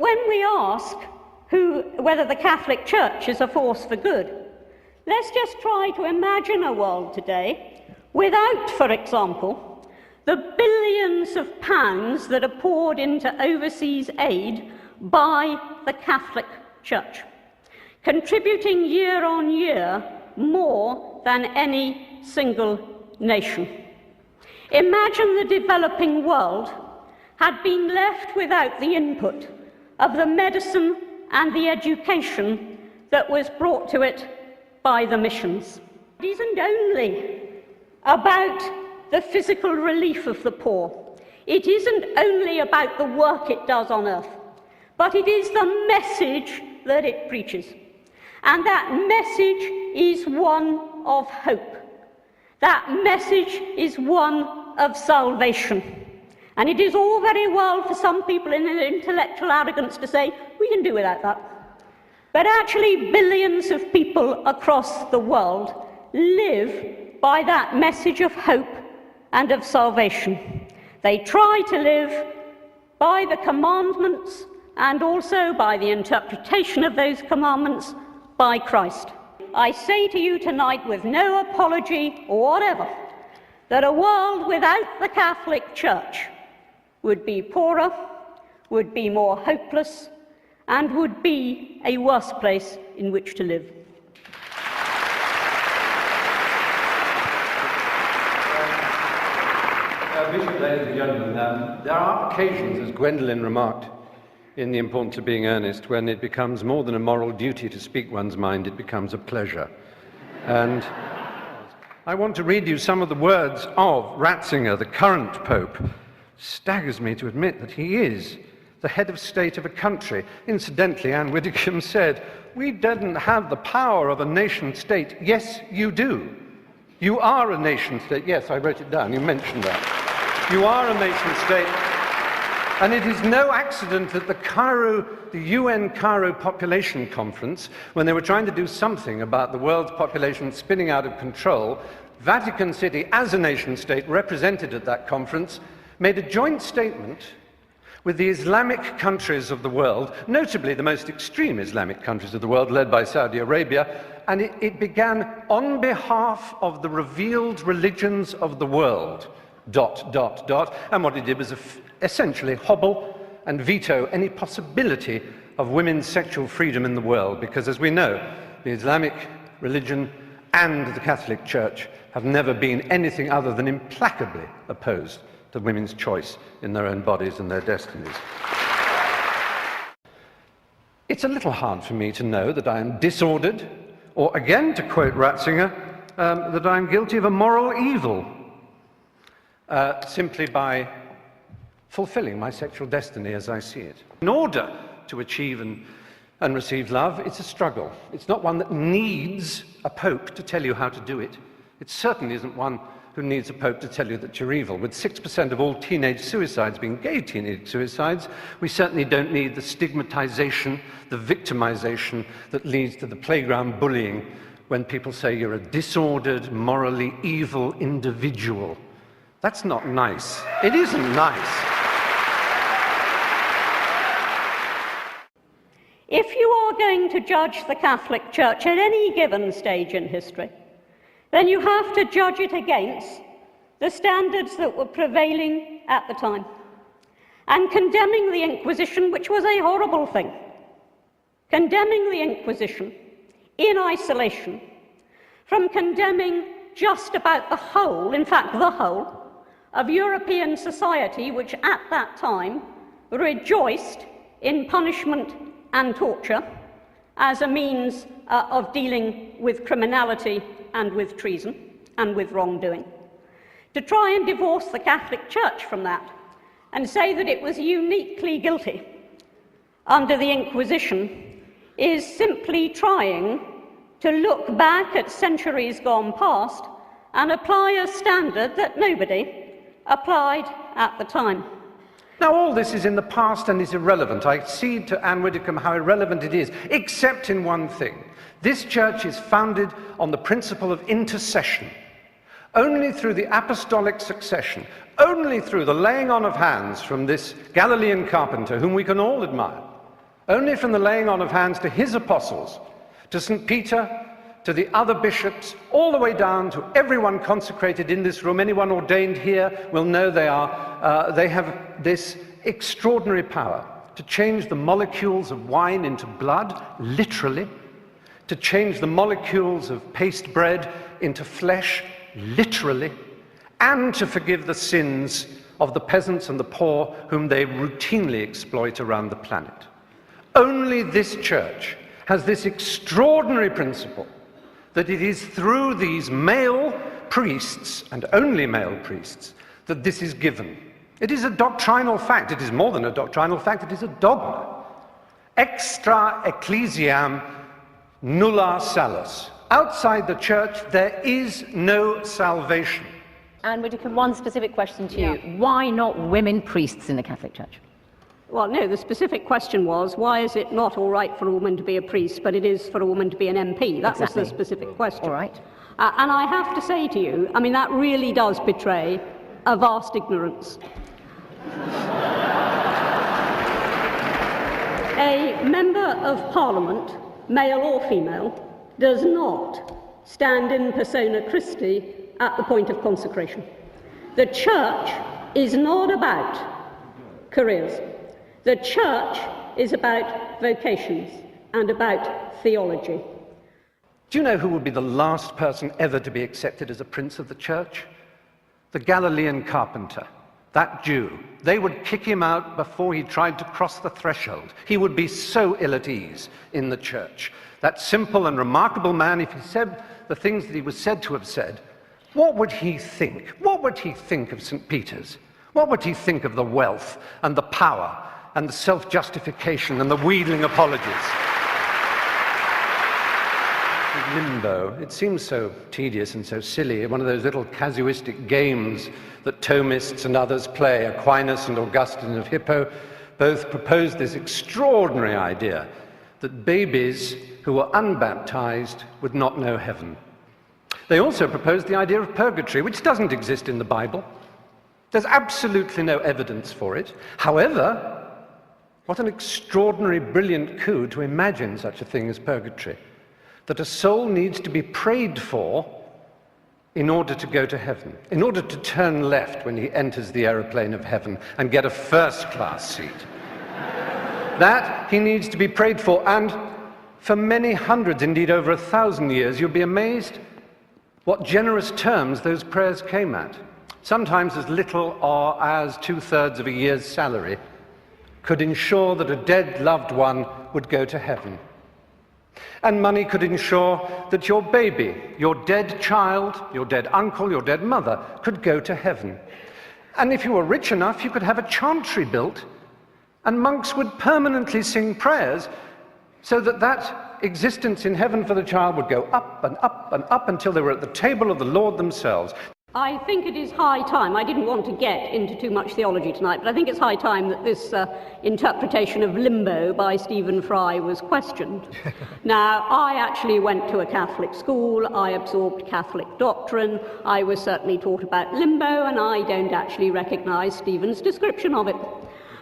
when we ask whether the Catholic Church is a force for good, let's just try to imagine a world today without, for example, the billions of pounds that are poured into overseas aid by the Catholic Church, contributing year on year more than any single nation. Imagine the developing world had been left without the input of the medicine and the education that was brought to it by the missions. It isn't only about the physical relief of the poor. It isn't only about the work it does on earth, but it is the message that it preaches. And that message is one of hope. That message is one of salvation. And it is all very well for some people in their intellectual arrogance to say, we can do without that. But actually, billions of people across the world live by that message of hope and of salvation. They try to live by the commandments and also by the interpretation of those commandments by Christ. I say to you tonight, with no apology or whatever, that a world without the Catholic Church would be poorer, would be more hopeless, and would be a worse place in which to live. Bishop, ladies and gentlemen, there are occasions, as Gwendolen remarked, in The Importance of Being Earnest, when it becomes more than a moral duty to speak one's mind, it becomes a pleasure. And I want to read you some of the words of Ratzinger, the current Pope. Staggers me to admit that he is the head of state of a country. Incidentally, Anne Widdecombe said, "We didn't have the power of a nation state." Yes, you do. You are a nation state. Yes, I wrote it down. You mentioned that. You are a nation state. And it is no accident that the UN Cairo Population Conference, when they were trying to do something about the world's population spinning out of control, Vatican City, as a nation state represented at that conference, made a joint statement with the Islamic countries of the world, notably the most extreme Islamic countries of the world, led by Saudi Arabia, and it began, "On behalf of the revealed religions of the world, ... And what it did was essentially hobble and veto any possibility of women's sexual freedom in the world, because as we know, the Islamic religion and the Catholic Church have never been anything other than implacably opposed to women's choice in their own bodies and their destinies. It's a little hard for me to know that I am disordered, or again, to quote Ratzinger, that I am guilty of a moral evil simply by fulfilling my sexual destiny as I see it. In order to achieve and receive love, it's a struggle. It's not one that needs a pope to tell you how to do it. It certainly isn't one who needs a pope to tell you that you're evil. With 6% of all teenage suicides being gay teenage suicides, we certainly don't need the stigmatization, the victimization that leads to the playground bullying when people say you're a disordered, morally evil individual. That's not nice. It isn't nice. If you are going to judge the Catholic Church at any given stage in history, then you have to judge it against the standards that were prevailing at the time. And condemning the Inquisition, which was a horrible thing, condemning the Inquisition in isolation from condemning just about the whole, in fact the whole, of European society, which at that time rejoiced in punishment and torture as a means of dealing with criminality and with treason and with wrongdoing. To try and divorce the Catholic Church from that and say that it was uniquely guilty under the Inquisition is simply trying to look back at centuries gone past and apply a standard that nobody applied at the time. Now, all this is in the past and is irrelevant. I cede to Anne Widdecombe how irrelevant it is, except in one thing. This church is founded on the principle of intercession. Only through the apostolic succession, only through the laying on of hands from this Galilean carpenter, whom we can all admire, only from the laying on of hands to his apostles, to St. Peter, to the other bishops, all the way down to everyone consecrated in this room. Anyone ordained here will know they have this extraordinary power to change the molecules of wine into blood, literally, to change the molecules of paste bread into flesh, literally, and to forgive the sins of the peasants and the poor whom they routinely exploit around the planet. Only this church has this extraordinary principle that it is through these male priests, and only male priests, that this is given. It is a doctrinal fact. It is more than a doctrinal fact, it is a dogma. Extra ecclesiam nulla salus. Outside the church, there is no salvation. And Widdecombe, one specific question to you. Why not women priests in the Catholic Church? Well, no, the specific question was, why is it not all right for a woman to be a priest, but it is for a woman to be an MP? That was the specific question. All right. And I have to say to you, I mean, that really does betray a vast ignorance. A member of Parliament, male or female, does not stand in persona Christi at the point of consecration. The church is not about careers. The church is about vocations and about theology. Do you know who would be the last person ever to be accepted as a prince of the church? The Galilean carpenter, that Jew. They would kick him out before he tried to cross the threshold. He would be so ill at ease in the church. That simple and remarkable man, if he said the things that he was said to have said, what would he think? What would he think of St. Peter's? What would he think of the wealth and the power and the self-justification and the wheedling apologies? Limbo. It seems so tedious and so silly. One of those little casuistic games that Thomists and others play. Aquinas and Augustine of Hippo both proposed this extraordinary idea that babies who were unbaptized would not know heaven. They also proposed the idea of purgatory, which doesn't exist in the Bible. There's absolutely no evidence for it. However, what an extraordinary, brilliant coup to imagine such a thing as purgatory. That a soul needs to be prayed for in order to go to heaven, in order to turn left when he enters the aeroplane of heaven and get a first-class seat. That he needs to be prayed for, and for many hundreds, indeed over 1,000 years, you'll be amazed what generous terms those prayers came at. Sometimes as little or as 2/3 of a year's salary could ensure that a dead loved one would go to heaven. And money could ensure that your baby, your dead child, your dead uncle, your dead mother could go to heaven. And if you were rich enough, you could have a chantry built, and monks would permanently sing prayers so that that existence in heaven for the child would go up and up and up until they were at the table of the Lord themselves. I think it is high time, I didn't want to get into too much theology tonight, but I think it's high time that this interpretation of limbo by Stephen Fry was questioned. Now, I actually went to a Catholic school, I absorbed Catholic doctrine, I was certainly taught about limbo, and I don't actually recognise Stephen's description of it.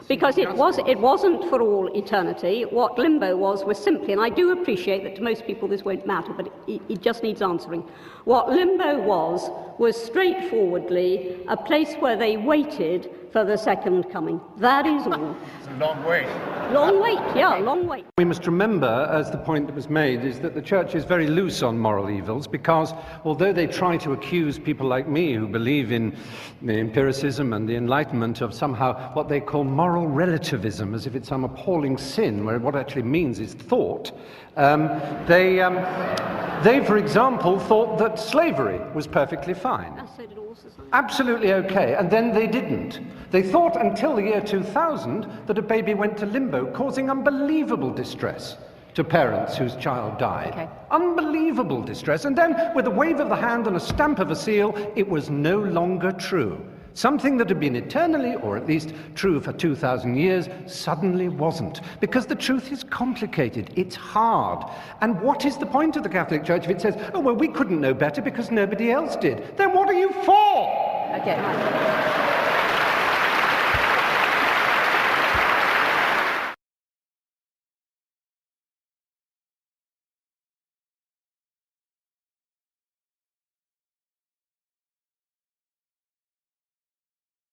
Because it wasn't for all eternity. What limbo was simply, and I do appreciate that to most people this won't matter, but it just needs answering. What limbo was straightforwardly a place where they waited for the second coming. That is all. It's a long wait. Long wait, yeah, long wait. We must remember, as the point that was made, is that the church is very loose on moral evils, because although they try to accuse people like me who believe in the empiricism and the Enlightenment of somehow what they call moral relativism, as if it's some appalling sin, where what it actually means is thought, they, for example, thought that slavery was perfectly fine. So did all society. Absolutely okay, and then they didn't. They thought until the year 2000 that a baby went to limbo, causing unbelievable distress to parents whose child died. Okay. Unbelievable distress. And then, with a wave of the hand and a stamp of a seal, it was no longer true. Something that had been eternally, or at least true for 2,000 years, suddenly wasn't. Because the truth is complicated, it's hard. And what is the point of the Catholic Church if it says, oh, well, we couldn't know better because nobody else did? Then what are you for? Okay.